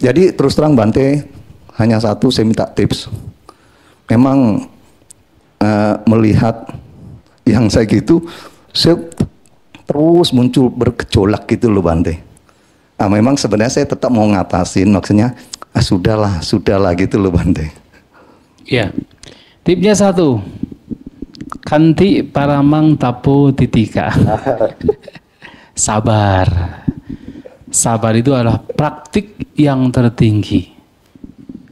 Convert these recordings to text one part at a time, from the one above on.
Jadi terus terang Bante, hanya satu saya minta tips. Memang melihat yang saya gitu, saya terus muncul bergejolak gitu loh Bante. Nah, memang sebenarnya saya tetap mau ngatasin, maksudnya sudahlah gitu loh Bante. Ya, tipnya satu, kanti paramang tapo titika. Sabar. Sabar itu adalah praktik yang tertinggi.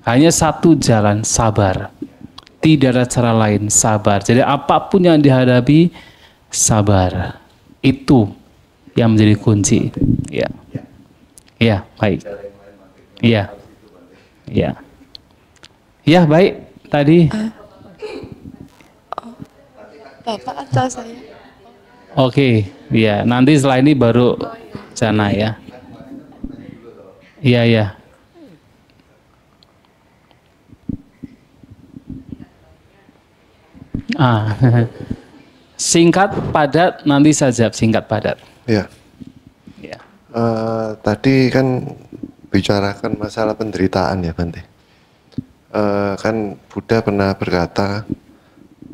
Hanya satu jalan, sabar. Tidak ada cara lain, sabar. Jadi apapun yang dihadapi, sabar. Itu yang menjadi kunci. Ya. Ya, baik. Ya. Ya. Ya, baik. Tadi. Bapak atau saya? Oke, ya. Nanti setelah ini baru sana ya. Iya, ya. Singkat, padat, nanti saja singkat, padat. Ya. Ya. Tadi kan bicarakan masalah penderitaan ya Bante. Kan Buddha pernah berkata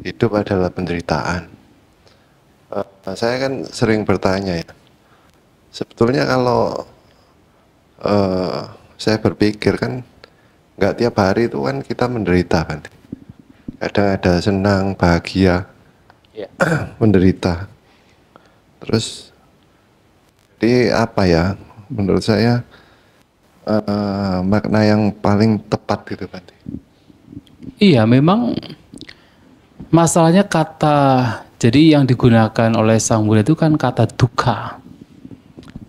hidup adalah penderitaan. Saya kan sering bertanya ya, sebetulnya kalau saya berpikir kan nggak tiap hari itu kan kita menderita Bante. Kadang ada senang, bahagia, menderita. Terus jadi apa ya, menurut saya makna yang paling tepat gitu Bante. Iya, memang masalahnya jadi yang digunakan oleh Sang Buddha itu kan kata dukkha.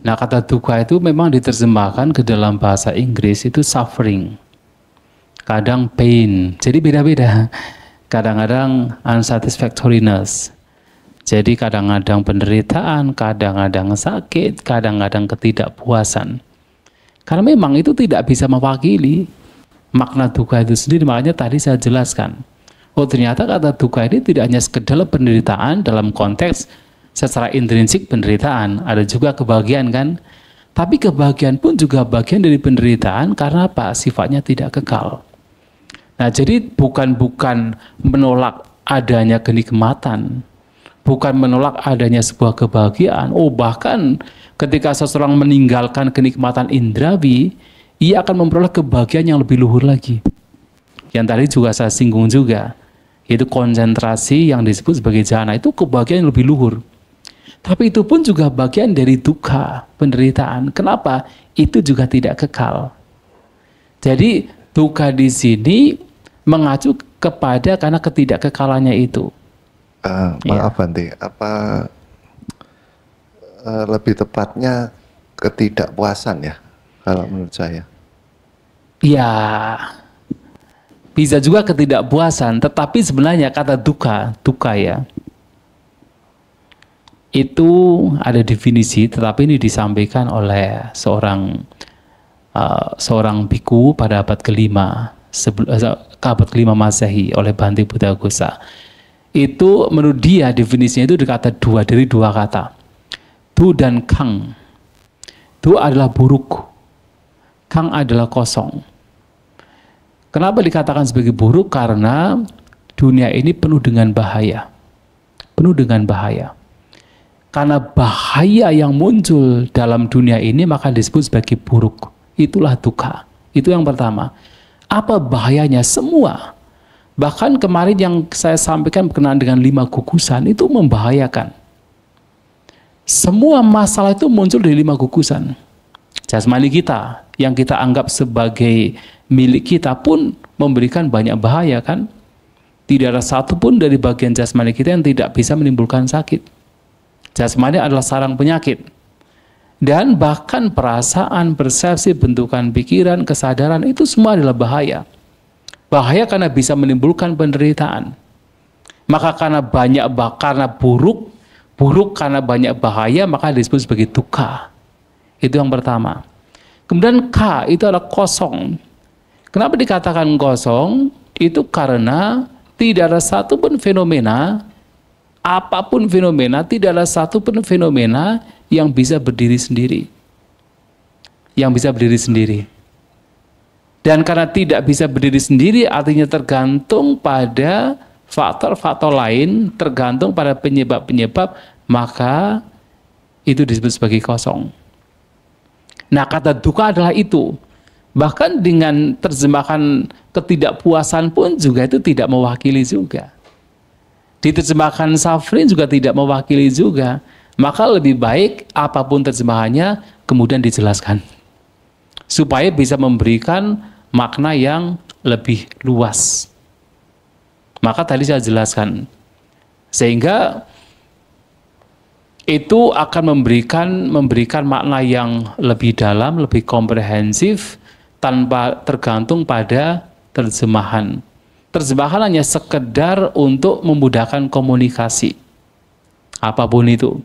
Nah, kata dukkha itu memang diterjemahkan ke dalam bahasa Inggris itu suffering. Kadang pain, jadi beda-beda. Kadang-kadang unsatisfactoriness. Jadi kadang-kadang penderitaan, kadang-kadang sakit, kadang-kadang ketidakpuasan. Karena memang itu tidak bisa mewakili makna dukkha itu sendiri, makanya tadi saya jelaskan. Oh, ternyata kata dukkha ini tidak hanya sekedar penderitaan dalam konteks secara intrinsik penderitaan, ada juga kebahagiaan kan? Tapi kebahagiaan pun juga bagian dari penderitaan karena apa? Sifatnya tidak kekal. Nah, jadi bukan menolak adanya kenikmatan, bukan menolak adanya sebuah kebahagiaan. Oh, bahkan ketika seseorang meninggalkan kenikmatan indrawi, ia akan memperoleh kebahagiaan yang lebih luhur lagi. Yang tadi juga saya singgung juga, yaitu konsentrasi yang disebut sebagai jhana, itu kebahagiaan yang lebih luhur. Tapi itu pun juga bagian dari dukkha, penderitaan. Kenapa? Itu juga tidak kekal. Jadi dukkha di sini mengacu kepada karena ketidakkekalannya itu. Maaf Bante, apa lebih tepatnya ketidakpuasan ya, kalau menurut saya? Ya, bisa juga ketidakpuasan, tetapi sebenarnya kata dukkha ya, itu ada definisi, tetapi ini disampaikan oleh seorang biku pada abad kelima, abad kelima Masehi oleh Bhante Buddhaghosa. Itu menurut dia definisinya itu dari dua kata. Tu dan kang. Tu adalah buruk, kang adalah kosong. Kenapa dikatakan sebagai buruk? Karena dunia ini penuh dengan bahaya. Penuh dengan bahaya. Karena bahaya yang muncul dalam dunia ini maka disebut sebagai buruk. Itulah dukkha. Itu yang pertama. Apa bahayanya? Semua. Bahkan kemarin yang saya sampaikan berkenaan dengan 5 gugusan itu membahayakan. Semua masalah itu muncul dari 5 gugusan. Jasmani kita yang kita anggap sebagai milik kita pun memberikan banyak bahaya kan. Tidak ada satu pun dari bagian jasmani kita yang tidak bisa menimbulkan sakit. Jasmani adalah sarang penyakit. Dan bahkan perasaan, persepsi, bentukan pikiran, kesadaran itu semua adalah bahaya. Bahaya karena bisa menimbulkan penderitaan. Maka karena buruk karena banyak bahaya, maka disebut sebagai dukkha. Itu yang pertama. Kemudian ka itu adalah kosong. Kenapa dikatakan kosong? Itu karena tidak ada satu pun fenomena, apapun fenomena, tidak ada satu pun fenomena yang bisa berdiri sendiri. Yang bisa berdiri sendiri. Dan karena tidak bisa berdiri sendiri, artinya tergantung pada faktor-faktor lain, tergantung pada penyebab-penyebab, maka itu disebut sebagai kosong. Nah, kata duka adalah itu. Bahkan dengan terjemahan ketidakpuasan pun juga itu tidak mewakili juga. Diterjemahkan suffering juga tidak mewakili juga. Maka lebih baik apapun terjemahannya kemudian dijelaskan. Supaya bisa memberikan makna yang lebih luas. Maka tadi saya jelaskan. Sehingga itu akan memberikan makna yang lebih dalam, lebih komprehensif, tanpa tergantung pada terjemahan. Terjemahan hanya sekedar untuk memudahkan komunikasi. Apapun itu.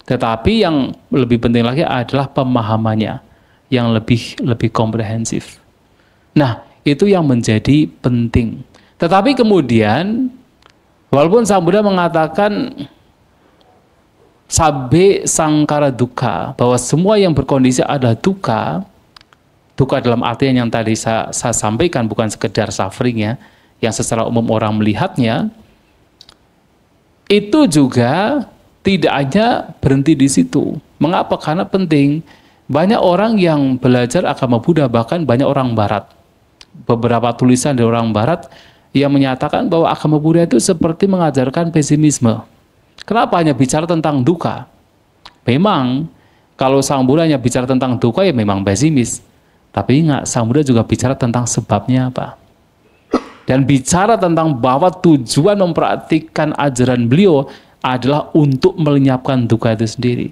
Tetapi yang lebih penting lagi adalah pemahamannya yang lebih komprehensif. Nah, itu yang menjadi penting. Tetapi kemudian, walaupun Sang Buddha mengatakan Sabbe sangkara dukkha, bahwa semua yang berkondisi adalah dukkha, dukkha dalam artian yang tadi saya sampaikan, bukan sekedar suffering ya, yang secara umum orang melihatnya, itu juga tidak hanya berhenti di situ. Mengapa? Karena penting. Banyak orang yang belajar agama Buddha, bahkan banyak orang Barat. Beberapa tulisan dari orang Barat yang menyatakan bahwa agama Buddha itu seperti mengajarkan pesimisme. Kenapa hanya bicara tentang duka? Memang, kalau Sang Buddha hanya bicara tentang duka, ya memang pesimis. Tapi ingat, Sang Buddha juga bicara tentang sebabnya apa. Dan bicara tentang bahwa tujuan mempraktikkan ajaran beliau adalah untuk melenyapkan duka itu sendiri.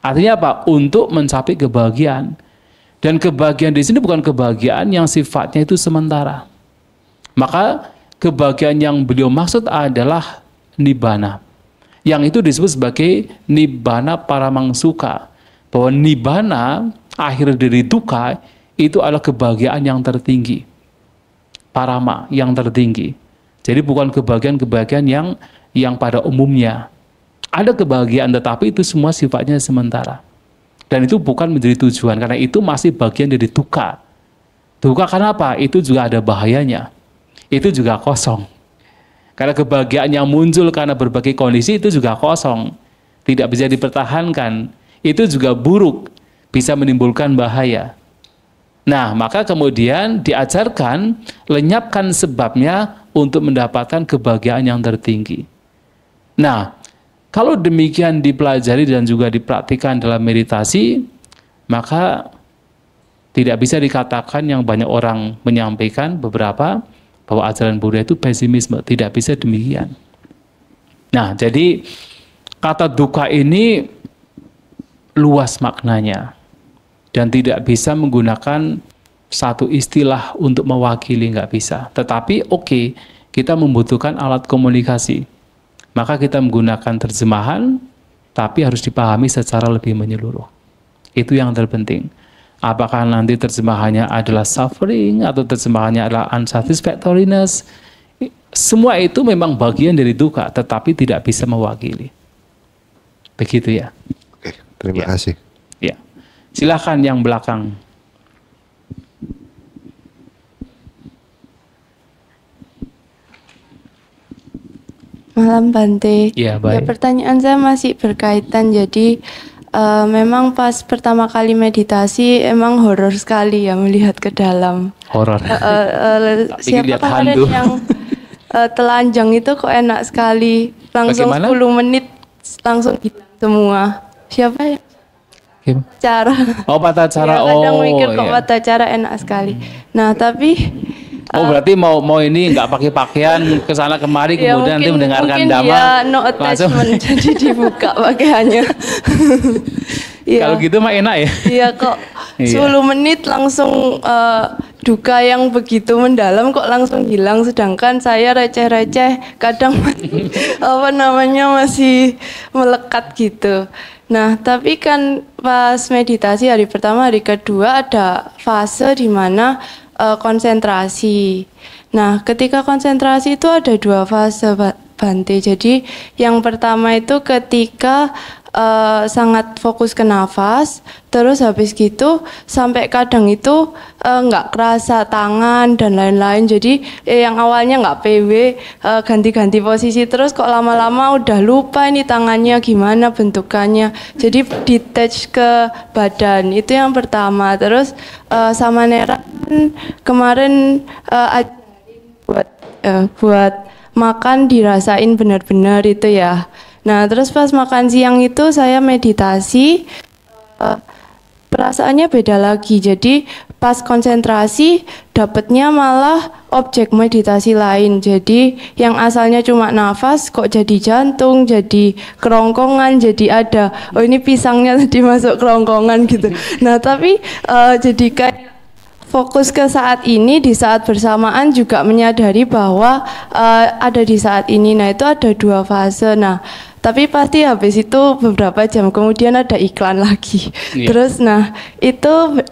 Artinya apa? Untuk mencapai kebahagiaan. Dan kebahagiaan di sini bukan kebahagiaan yang sifatnya itu sementara. Maka kebahagiaan yang beliau maksud adalah nibbana. Yang itu disebut sebagai nibbana paramangsuka. Bahwa nibbana, akhir dari duka, itu adalah kebahagiaan yang tertinggi. Parama, yang tertinggi. Jadi bukan kebahagiaan-kebahagiaan yang pada umumnya. Ada kebahagiaan, tetapi itu semua sifatnya sementara. Dan itu bukan menjadi tujuan, karena itu masih bagian dari duka. Duka karena apa? Itu juga ada bahayanya. Itu juga kosong. Karena kebahagiaan yang muncul karena berbagai kondisi itu juga kosong. Tidak bisa dipertahankan. Itu juga buruk. Bisa menimbulkan bahaya. Nah, maka kemudian diajarkan, lenyapkan sebabnya untuk mendapatkan kebahagiaan yang tertinggi. Nah, kalau demikian dipelajari dan juga dipraktikkan dalam meditasi, maka tidak bisa dikatakan yang banyak orang menyampaikan beberapa bahwa ajaran Buddha itu pesimisme. Tidak bisa demikian. Nah, jadi kata dukkha ini luas maknanya dan tidak bisa menggunakan satu istilah untuk mewakili, nggak bisa. Tetapi oke, kita membutuhkan alat komunikasi. Maka kita menggunakan terjemahan, tapi harus dipahami secara lebih menyeluruh. Itu yang terpenting. Apakah nanti terjemahannya adalah suffering, atau terjemahannya adalah unsatisfactoriness, semua itu memang bagian dari duka, tetapi tidak bisa mewakili. Begitu ya. Oke, terima kasih. Ya. Silakan yang belakang. Malam Bante. Ya, baik. Ya, pertanyaan saya masih berkaitan. Jadi memang pas pertama kali meditasi emang horor sekali ya melihat ke dalam. Horor. Siapa lihat kemarin hantu. yang telanjang itu kok enak sekali. Langsung Bagaimana? 10 menit langsung hilang semua. Siapa ya? Cara. Oh, Patacara. Ya, kadang Oh, mikir kok iya. Patacara enak sekali. Nah, tapi Oh, berarti mau ini nggak pakai pakaian ke sana kemari ya, kemudian nanti mendengarkan mungkin dhamma dia no langsung. attachment jadi dibuka pakaiannya. Iya. Kalau gitu mah enak ya. Iya kok Iya. 10 menit langsung duka yang begitu mendalam kok langsung hilang, sedangkan saya receh-receh kadang apa namanya masih melekat gitu. Nah, tapi kan pas meditasi hari pertama, hari kedua ada fase di mana konsentrasi. Nah, ketika konsentrasi itu ada 2 fase, Bante. Jadi yang pertama itu ketika sangat fokus ke nafas. Terus habis gitu sampai kadang itu nggak kerasa tangan dan lain-lain. Jadi yang awalnya nggak PW, ganti-ganti posisi terus kok lama-lama udah lupa ini tangannya gimana bentukannya. Jadi detach ke badan itu yang pertama. Terus sama Nera kemarin buat makan dirasain benar-benar itu ya. Nah terus pas makan siang itu saya meditasi, perasaannya beda lagi. Jadi pas konsentrasi dapatnya malah objek meditasi lain. Jadi yang asalnya cuma nafas kok jadi jantung, jadi kerongkongan, jadi ada oh ini pisangnya tadi masuk kerongkongan gitu. Nah tapi jadi kayak fokus ke saat ini, di saat bersamaan juga menyadari bahwa ada di saat ini. Nah itu ada 2 fase. Nah tapi pasti habis itu beberapa jam kemudian ada iklan lagi. Terus nah itu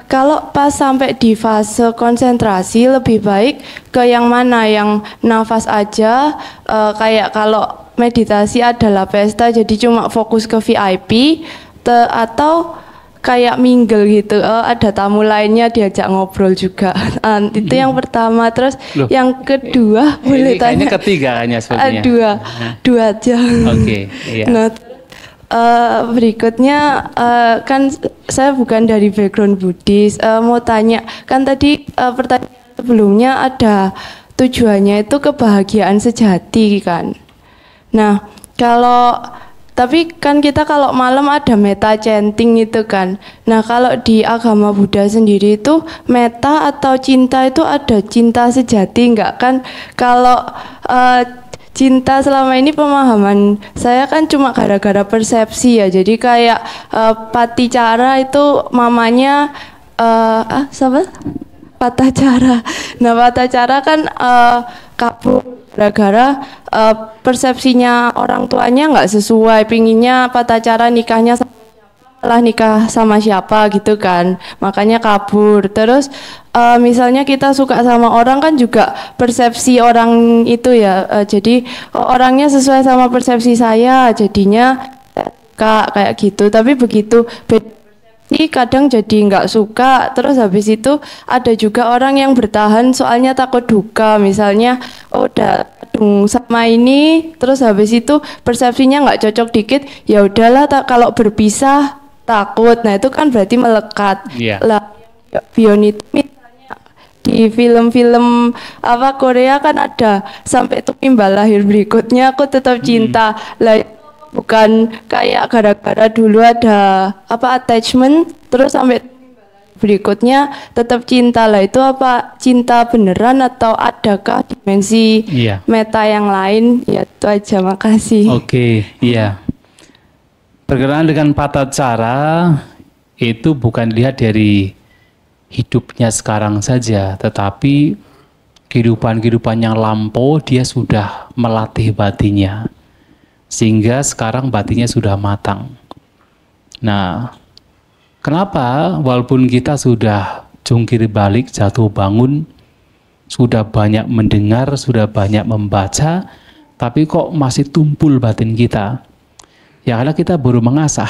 kalau pas sampai di fase konsentrasi lebih baik ke yang mana, yang nafas aja, kayak kalau meditasi adalah pesta jadi cuma fokus ke VIP, atau kayak mingle gitu, ada tamu lainnya diajak ngobrol juga. Itu yang pertama. Terus yang kedua boleh tanya? Ini ketiga hanya sepertinya. Dua aja. Oke. Iya. Nah, berikutnya kan saya bukan dari background Buddhis. Mau tanya, kan tadi pertanyaan sebelumnya ada tujuannya itu kebahagiaan sejati kan. Nah tapi kan kita kalau malam ada meta chanting itu kan. Nah kalau di agama Buddha sendiri itu meta atau cinta itu ada cinta sejati enggak kan? Kalau cinta selama ini pemahaman saya kan cuma gara-gara persepsi ya. Jadi kayak Paticara itu mamanya siapa? Patacara. Nah Patacara kan kabur gara-gara persepsinya orang tuanya nggak sesuai, pinginnya Patacara nikahnya malah nikah sama siapa gitu kan, makanya kabur. Terus misalnya kita suka sama orang kan juga persepsi orang itu ya, jadi orangnya sesuai sama persepsi saya jadinya kayak gitu. Tapi begitu kadang jadi nggak suka. Terus habis itu ada juga orang yang bertahan soalnya takut duka, misalnya udah sama ini terus habis itu persepsinya nggak cocok dikit, ya udahlah kalau berpisah takut. Nah itu kan berarti melekat. Lah Beyond itu misalnya di film-film Korea kan ada sampai tumimbal lahir berikutnya aku tetap cinta. Lah bukan kayak gara-gara dulu ada attachment terus sampai berikutnya tetap cinta. Lah itu apa cinta beneran atau adakah dimensi meta yang lain? Ya itu aja, makasih. Oke, iya. Berkenaan dengan Patacara itu bukan dilihat dari hidupnya sekarang saja, tetapi kehidupan yang lampau dia sudah melatih batinnya. Sehingga sekarang batinnya sudah matang. Nah, kenapa walaupun kita sudah jungkir balik, jatuh bangun, sudah banyak mendengar, sudah banyak membaca, tapi kok masih tumpul batin kita? Ya karena kita baru mengasah.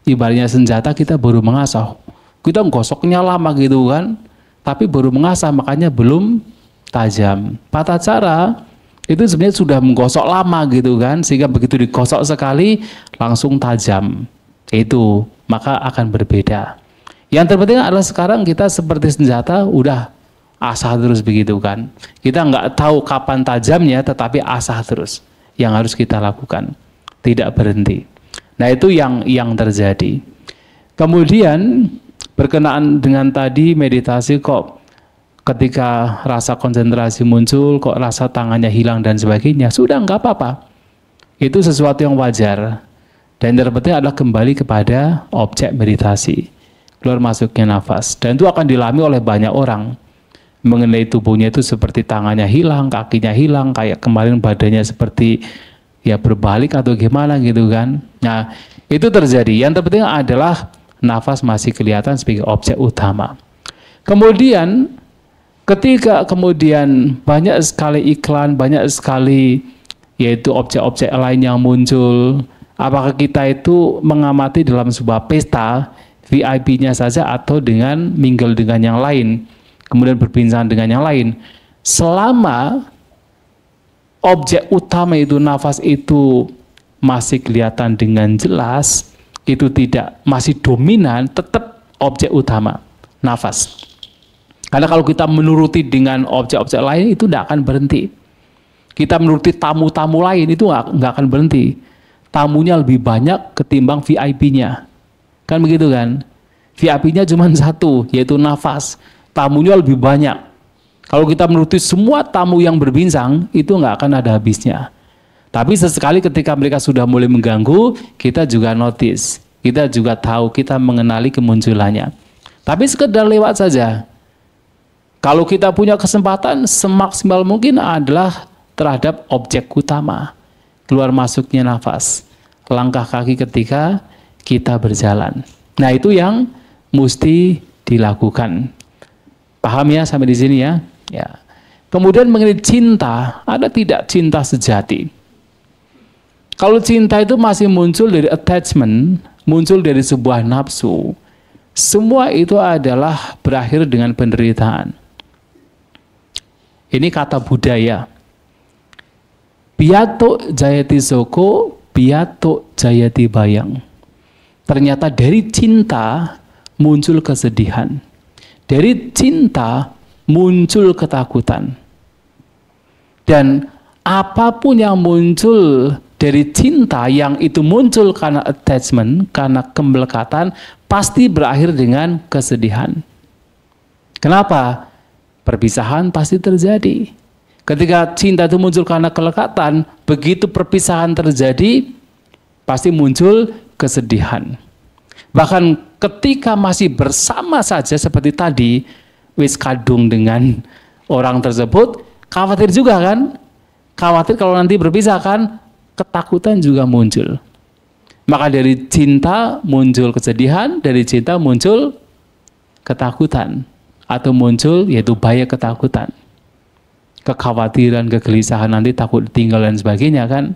Ibaratnya senjata kita baru mengasah. Kita gosoknya lama gitu kan, tapi baru mengasah makanya belum tajam. Patacara itu sebenarnya sudah menggosok lama gitu kan, sehingga begitu digosok sekali langsung tajam. Itu maka akan berbeda. Yang terpenting adalah sekarang kita seperti senjata udah asah terus begitu kan. Kita nggak tahu kapan tajamnya, tetapi asah terus yang harus kita lakukan, tidak berhenti. Nah itu yang terjadi. Kemudian berkenaan dengan tadi meditasi, kok ketika rasa konsentrasi muncul, kok rasa tangannya hilang dan sebagainya, sudah nggak apa-apa. Itu sesuatu yang wajar. Dan yang terpenting adalah kembali kepada objek meditasi, keluar masuknya nafas. Dan itu akan dialami oleh banyak orang. Mengenai tubuhnya itu seperti tangannya hilang, kakinya hilang, kayak kemarin badannya seperti ya berbalik atau gimana gitu kan. Nah itu terjadi. Yang terpenting adalah nafas masih kelihatan sebagai objek utama. Kemudian ketika kemudian banyak sekali iklan, banyak sekali yaitu objek-objek lain yang muncul, Apakah kita itu mengamati dalam sebuah pesta VIP-nya saja atau dengan mingle dengan yang lain, kemudian berbincang dengan yang lain. Selama objek utama itu nafas itu masih kelihatan dengan jelas, itu tidak masih dominan, tetap objek utama nafas. Karena kalau kita menuruti dengan objek-objek lain itu tidak akan berhenti. Kita menuruti tamu-tamu lain itu nggak akan berhenti. Tamunya lebih banyak ketimbang VIP-nya. Kan begitu kan? VIP-nya cuma satu, yaitu nafas. Tamunya lebih banyak. Kalau kita menuruti semua tamu yang berbincang, itu nggak akan ada habisnya. Tapi sesekali ketika mereka sudah mulai mengganggu, kita juga notice. Kita juga tahu, kita mengenali kemunculannya. Tapi sekedar lewat saja. Kalau kita punya kesempatan, semaksimal mungkin adalah terhadap objek utama. Keluar masuknya nafas. Langkah kaki ketika kita berjalan. Nah itu yang mesti dilakukan. Paham ya sampai di sini ya? Ya. Kemudian mengenai cinta, ada tidak cinta sejati? Kalau cinta itu masih muncul dari attachment, muncul dari sebuah nafsu, semua itu adalah berakhir dengan penderitaan. Ini kata budaya. Piyato jayati soko, piyato jayati bayang. Ternyata dari cinta muncul kesedihan. Dari cinta muncul ketakutan. Dan apapun yang muncul dari cinta yang itu muncul karena attachment, karena kemelekatan, pasti berakhir dengan kesedihan. Kenapa? Perpisahan pasti terjadi. Ketika cinta itu muncul karena kelekatan, begitu perpisahan terjadi, pasti muncul kesedihan. Bahkan ketika masih bersama saja seperti tadi, wis kadung dengan orang tersebut, khawatir juga kan? Khawatir kalau nanti berpisah kan? Ketakutan juga muncul. Maka dari cinta muncul kesedihan, dari cinta muncul ketakutan. Atau muncul yaitu bahaya ketakutan. Kekhawatiran, kegelisahan nanti takut tinggal dan sebagainya kan.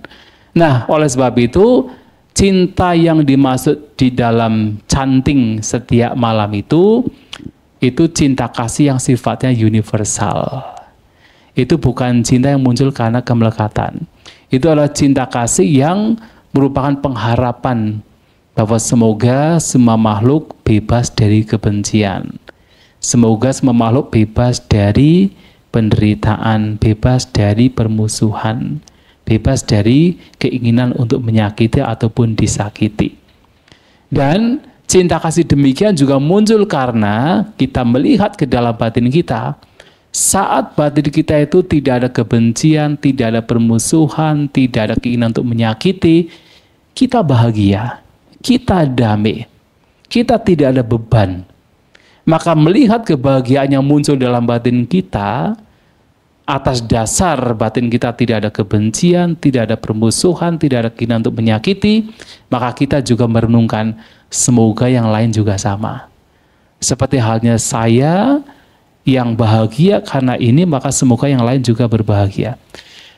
Nah oleh sebab itu, cinta yang dimaksud di dalam canting setiap malam itu cinta kasih yang sifatnya universal. Itu bukan cinta yang muncul karena kemelekatan. Itu adalah cinta kasih yang merupakan pengharapan bahwa semoga semua makhluk bebas dari kebencian. Semoga semua makhluk bebas dari penderitaan, bebas dari permusuhan, bebas dari keinginan untuk menyakiti ataupun disakiti. Dan cinta kasih demikian juga muncul karena kita melihat ke dalam batin kita. Saat batin kita itu tidak ada kebencian, tidak ada permusuhan, tidak ada keinginan untuk menyakiti, kita bahagia, kita damai, kita tidak ada beban. Maka melihat kebahagiaan yang muncul dalam batin kita, atas dasar batin kita tidak ada kebencian, tidak ada permusuhan, tidak ada keinginan untuk menyakiti, maka kita juga merenungkan semoga yang lain juga sama. Seperti halnya saya yang bahagia karena ini, maka semoga yang lain juga berbahagia.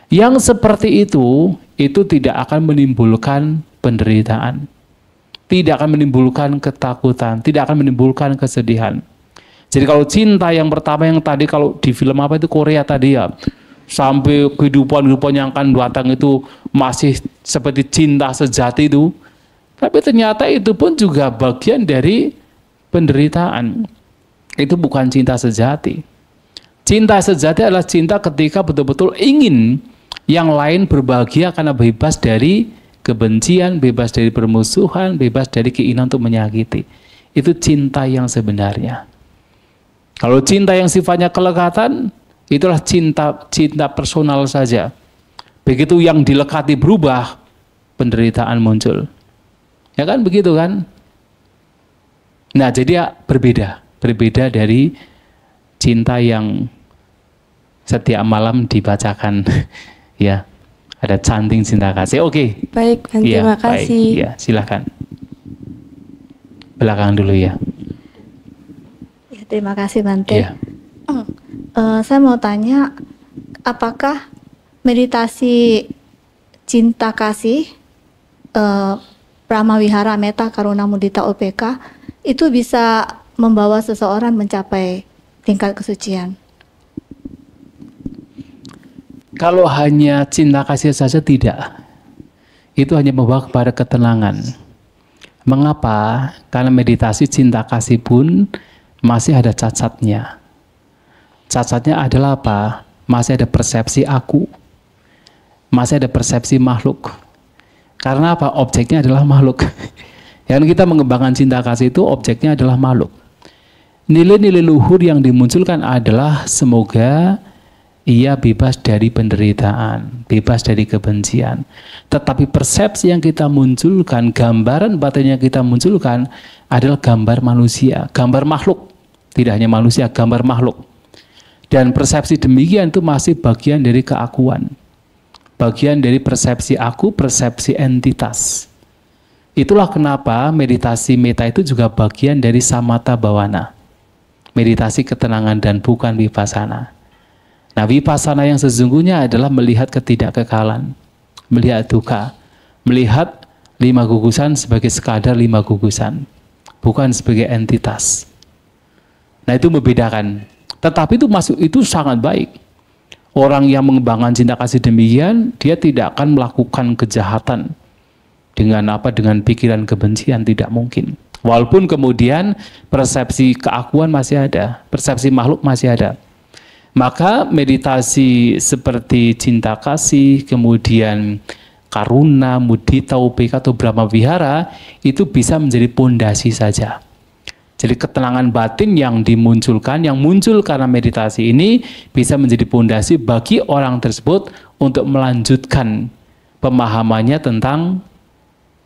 Yang seperti itu tidak akan menimbulkan penderitaan. Tidak akan menimbulkan ketakutan, tidak akan menimbulkan kesedihan. Jadi kalau cinta yang pertama yang tadi kalau di film apa itu Korea tadi ya, sampai kehidupan yang akan datang itu masih seperti cinta sejati itu. Tapi ternyata itu pun juga bagian dari penderitaan. Itu bukan cinta sejati. Cinta sejati adalah cinta ketika betul-betul ingin yang lain berbahagia karena bebas dari kebencian, bebas dari permusuhan, bebas dari keinginan untuk menyakiti. Itu cinta yang sebenarnya. Kalau cinta yang sifatnya kelekatan, itulah cinta personal saja. Begitu yang dilekati berubah, penderitaan muncul. Ya kan begitu kan? Nah jadi ya berbeda dari cinta yang setiap malam dibacakan. Ya. Ada canting cinta kasih. Oke. Baik, terima kasih. Ya, silakan. Belakang dulu ya. Ya, terima kasih Bante. Ya. Saya mau tanya, apakah meditasi cinta kasih Pramawihara Metta Karuna Mudita UPK itu bisa membawa seseorang mencapai tingkat kesucian? Kalau hanya cinta kasih saja tidak. Itu hanya membawa kepada ketenangan. Mengapa? Karena meditasi cinta kasih pun masih ada cacatnya. Cacatnya adalah apa? Masih ada persepsi aku. Masih ada persepsi makhluk. Karena apa? Objeknya adalah makhluk. Yang kita mengembangkan cinta kasih itu objeknya adalah makhluk. Nilai-nilai luhur yang dimunculkan adalah semoga ia bebas dari penderitaan, bebas dari kebencian. Tetapi persepsi yang kita munculkan, gambaran batin yang kita munculkan adalah gambar manusia, gambar makhluk. Tidak hanya manusia, gambar makhluk. Dan persepsi demikian itu masih bagian dari keakuan. Bagian dari persepsi aku, persepsi entitas. Itulah kenapa meditasi metta itu juga bagian dari samatha bhavana. Meditasi ketenangan dan bukan vipassana. Nah, vipassana yang sesungguhnya adalah melihat ketidakkekalan, melihat dukkha, melihat 5 gugusan sebagai sekadar 5 gugusan, bukan sebagai entitas. Nah, itu membedakan. Tetapi itu sangat baik. Orang yang mengembangkan cinta kasih demikian, dia tidak akan melakukan kejahatan dengan pikiran kebencian, tidak mungkin. Walaupun kemudian persepsi keakuan masih ada, persepsi makhluk masih ada. Maka meditasi seperti cinta kasih, kemudian karuna, mudita, upeka atau Brahmavihara itu bisa menjadi pondasi saja. Jadi ketenangan batin yang dimunculkan, yang muncul karena meditasi ini bisa menjadi pondasi bagi orang tersebut untuk melanjutkan pemahamannya tentang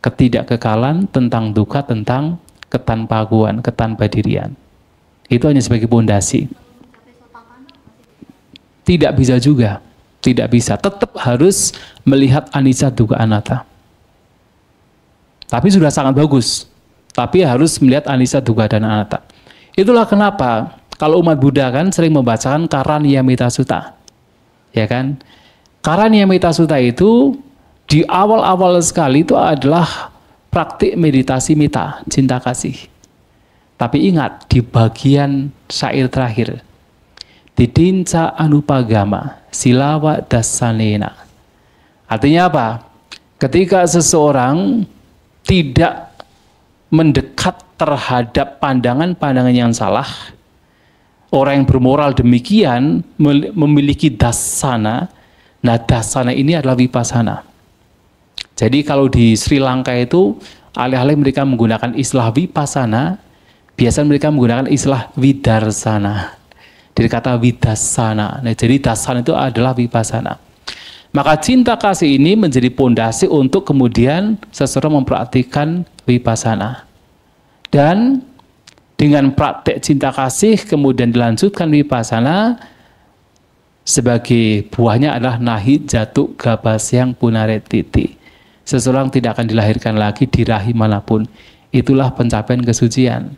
ketidakkekalan, tentang dukkha, tentang ketanpaguan, ketanpadirian. Itu hanya sebagai pondasi. Tidak bisa juga, tidak bisa. Tetap harus melihat anicca dukkha anatta. Tapi sudah sangat bagus. Tapi harus melihat anicca dukkha dan anatta. Itulah kenapa kalau umat Buddha kan sering membacakan Karaniyamita Sutta. Ya kan? Karaniyamita Sutta itu di awal-awal sekali itu adalah praktik meditasi metta, cinta kasih. Tapi ingat di bagian syair terakhir, Didinca anupagama silawa dasanena. Artinya apa? Ketika seseorang tidak mendekat terhadap pandangan-pandangan yang salah, orang yang bermoral demikian memiliki dasana. Nah, dasana ini adalah vipassana. Jadi kalau di Sri Lanka itu alih-alih mereka menggunakan istilah vipassana, biasanya mereka menggunakan istilah vidarsana. Dari kata vidassana. Nah, jadi dasana itu adalah vipassana. Maka cinta kasih ini menjadi pondasi untuk kemudian seseorang mempraktikkan vipassana. Dan dengan praktek cinta kasih kemudian dilanjutkan vipassana, sebagai buahnya adalah nahi jatuh gabasyang punaretiti. Seseorang tidak akan dilahirkan lagi di rahim manapun. Itulah pencapaian kesucian.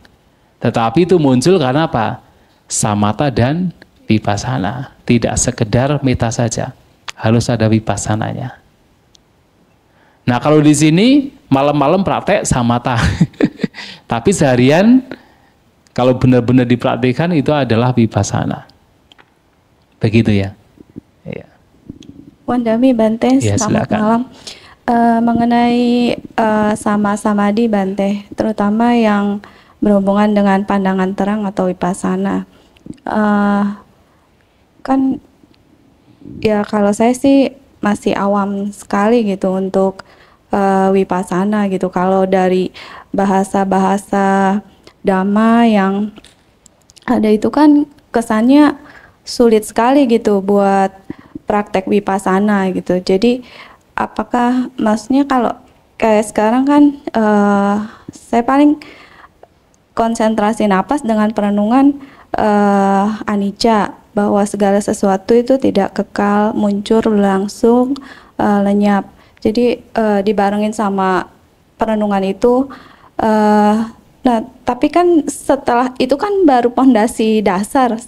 Tetapi itu muncul karena apa? Samatha dan vipassana. Tidak sekedar metta saja. Harus ada vipassananya. Nah, kalau di sini malam-malam praktek samatha. Tapi seharian kalau benar-benar dipraktikkan itu adalah vipassana. Begitu ya. Ya. Wandami Bante, Ya, selamat silakan. malam. Mengenai sama samadhi Bante, terutama yang berhubungan dengan pandangan terang atau vipassana. Kan ya kalau saya sih masih awam sekali gitu untuk vipassana gitu. Kalau dari bahasa-bahasa Dhamma yang ada itu kan kesannya sulit sekali gitu buat praktek vipassana gitu. Jadi apakah maksudnya kalau kayak sekarang kan saya paling konsentrasi napas dengan perenungan anicca, bahwa segala sesuatu itu tidak kekal, muncul, langsung, lenyap. Jadi dibarengin sama perenungan itu. Nah, tapi kan setelah itu kan baru pondasi dasar.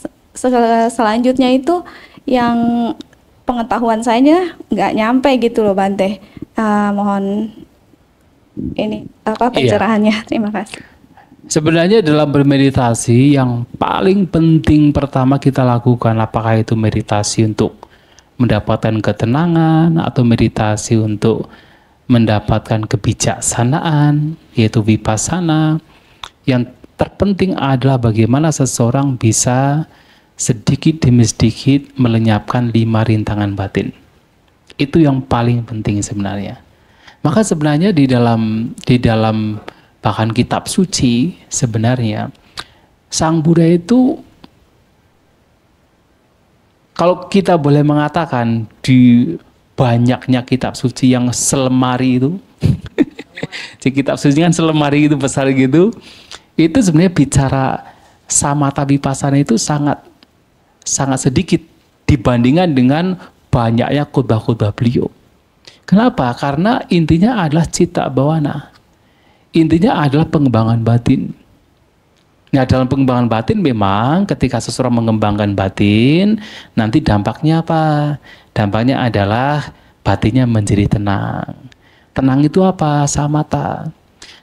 Selanjutnya itu yang pengetahuan saya nggak nyampe gitu loh Bante. Mohon ini pencerahannya. Terima kasih. Sebenarnya dalam bermeditasi yang paling penting pertama kita lakukan, apakah itu meditasi untuk mendapatkan ketenangan atau meditasi untuk mendapatkan kebijaksanaan, yaitu vipassana. Yang terpenting adalah bagaimana seseorang bisa sedikit demi sedikit melenyapkan 5 rintangan batin. Itu yang paling penting sebenarnya. Maka sebenarnya di dalam bahkan kitab suci sebenarnya Sang Buddha itu, kalau kita boleh mengatakan di banyaknya kitab suci yang selemari itu, kitab suci kan selemari itu besar gitu, itu sebenarnya bicara samatha vipassana itu sangat sedikit dibandingkan dengan banyaknya khotbah-khotbah beliau. Kenapa? Karena intinya adalah citta bawana. Intinya adalah pengembangan batin. Nah, dalam pengembangan batin memang ketika seseorang mengembangkan batin, nanti dampaknya apa? Dampaknya adalah batinnya menjadi tenang. Tenang itu apa? Samatha.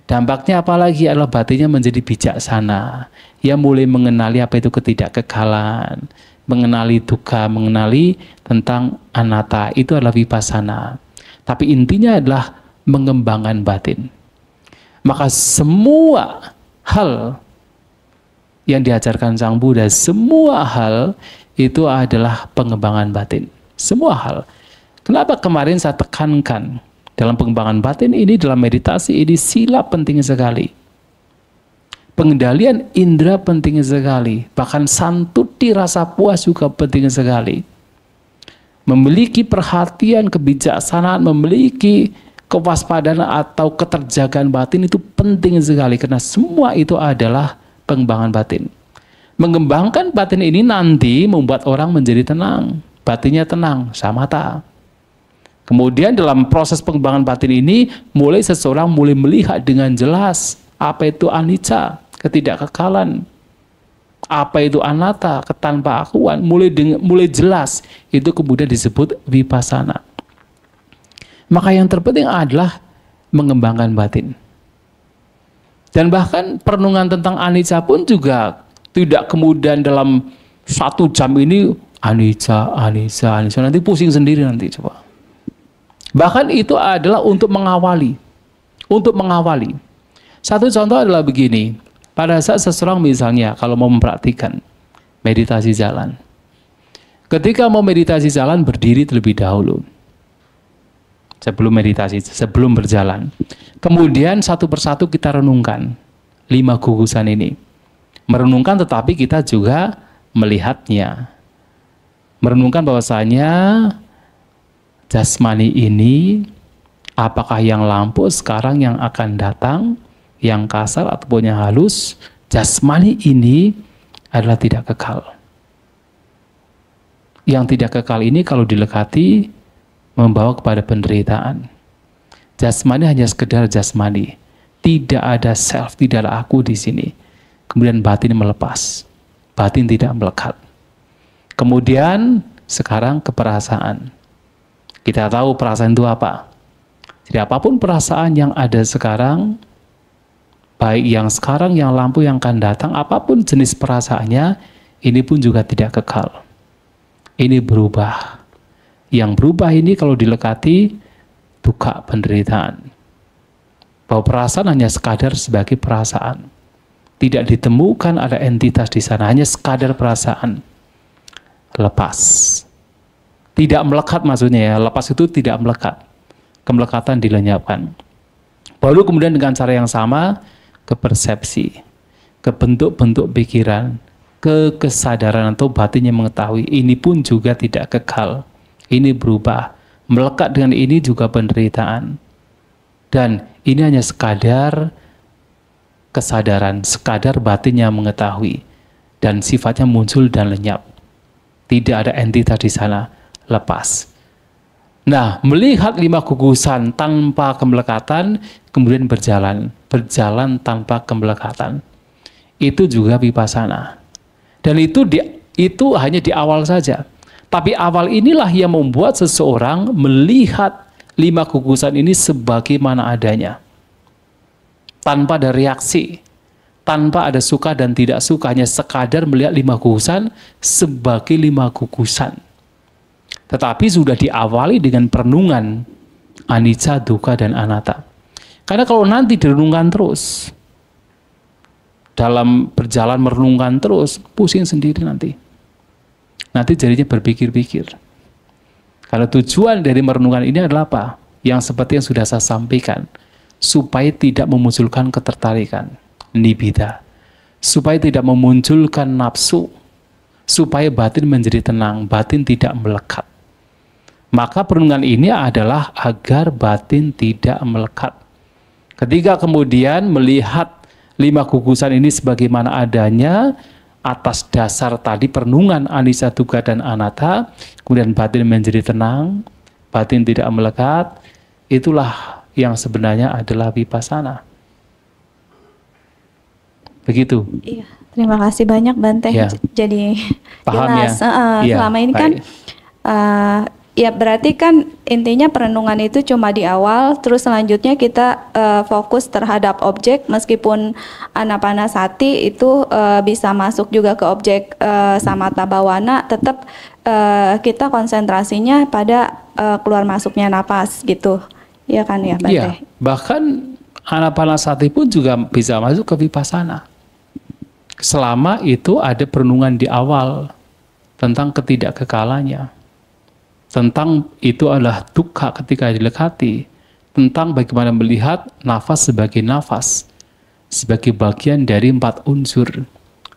Dampaknya apalagi adalah batinnya menjadi bijaksana. Ia mulai mengenali apa itu ketidakkekalan, mengenali dukkha, mengenali tentang anatta. Itu adalah vipassana. Tapi intinya adalah mengembangkan batin. Maka semua hal yang diajarkan Sang Buddha, semua hal itu adalah pengembangan batin. Semua hal. Kenapa kemarin saya tekankan dalam pengembangan batin ini, dalam meditasi ini sila penting sekali. Pengendalian indera penting sekali. Bahkan santuti rasa puas juga penting sekali. Memiliki perhatian, kebijaksanaan, memiliki kewaspadaan atau keterjagaan batin itu penting sekali. Karena semua itu adalah pengembangan batin. Mengembangkan batin ini nanti membuat orang menjadi tenang. Batinnya tenang, samatha. Kemudian dalam proses pengembangan batin ini, mulai seseorang mulai melihat dengan jelas apa itu anicca, ketidakkekalan. Apa itu anatta, ketanpaakuan, mulai jelas. Itu kemudian disebut vipassana. Maka yang terpenting adalah mengembangkan batin. Dan bahkan perenungan tentang anicca pun juga tidak kemudian dalam 1 jam ini anicca, nanti pusing sendiri nanti coba. Bahkan itu adalah untuk mengawali. Untuk mengawali. Satu contoh adalah begini. Pada saat seseorang misalnya kalau mau mempraktikkan meditasi jalan. Ketika mau meditasi jalan, berdiri terlebih dahulu. Sebelum meditasi, sebelum berjalan. Kemudian satu persatu kita renungkan 5 gugusan ini. Merenungkan tetapi kita juga melihatnya. Merenungkan bahwasanya jasmani ini apakah yang lampu sekarang yang akan datang, yang kasar ataupun yang halus, jasmani ini adalah tidak kekal. Yang tidak kekal ini kalau dilekati membawa kepada penderitaan. Jasmani hanya sekedar jasmani. Tidak ada self, tidak ada aku di sini. Kemudian batin melepas. Batin tidak melekat. Kemudian sekarang keperasaan. Kita tahu perasaan itu apa. Jadi apapun perasaan yang ada sekarang, baik yang sekarang, yang lampu yang akan datang, apapun jenis perasaannya, ini pun juga tidak kekal. Ini berubah. Yang berubah ini kalau dilekati, dukkha, penderitaan. Bahwa perasaan hanya sekadar sebagai perasaan. Tidak ditemukan ada entitas di sana, hanya sekadar perasaan. Lepas. Tidak melekat maksudnya ya, lepas itu tidak melekat. Kemelekatan dilenyapkan. Baru kemudian dengan cara yang sama, ke persepsi, ke bentuk-bentuk pikiran, ke kesadaran atau batin yang mengetahui, ini pun juga tidak kekal. Ini berubah. Melekat dengan ini juga penderitaan. Dan ini hanya sekadar kesadaran, sekadar batin yang mengetahui. Dan sifatnya muncul dan lenyap. Tidak ada entitas di sana, lepas. Nah, melihat 5 gugusan tanpa kemelekatan, kemudian berjalan tanpa kemelekatan. Itu juga vipassana. Dan itu hanya di awal saja. Tapi awal inilah yang membuat seseorang melihat 5 gugusan ini sebagaimana adanya. tanpa ada reaksi, tanpa ada suka dan tidak suka, hanya sekadar melihat 5 gugusan sebagai 5 gugusan. Tetapi sudah diawali dengan perenungan anicca, dukkha, dan anatta. Karena kalau nanti direnungkan terus, dalam berjalan merenungkan terus, pusing sendiri nanti. Nanti jadinya berpikir-pikir. Karena tujuan dari merenungkan ini adalah apa? Yang seperti yang sudah saya sampaikan, supaya tidak memunculkan ketertarikan, nibbida, supaya tidak memunculkan nafsu, supaya batin menjadi tenang, batin tidak melekat. Maka perenungan ini adalah agar batin tidak melekat. Ketika kemudian melihat 5 gugusan ini sebagaimana adanya, atas dasar tadi perenungan anicca, dukkha, dan anatta, kemudian batin menjadi tenang, batin tidak melekat, itulah yang sebenarnya adalah vipassana. Begitu. Iya, terima kasih banyak Bante. Ya. Jadi Paham jelas. ya? Iya, Selama ini kan ya berarti kan intinya perenungan itu cuma di awal, terus selanjutnya kita fokus terhadap objek, meskipun anapanasati itu bisa masuk juga ke objek samatha bhawana, tetap kita konsentrasinya pada keluar masuknya napas gitu. Iya kan ya Bante? Iya, bahkan anapanasati pun juga bisa masuk ke vipassana. Selama itu ada perenungan di awal tentang ketidakkekalannya. Tentang itu adalah dukkha ketika dilekati, tentang bagaimana melihat nafas sebagai nafas, sebagai bagian dari 4 unsur,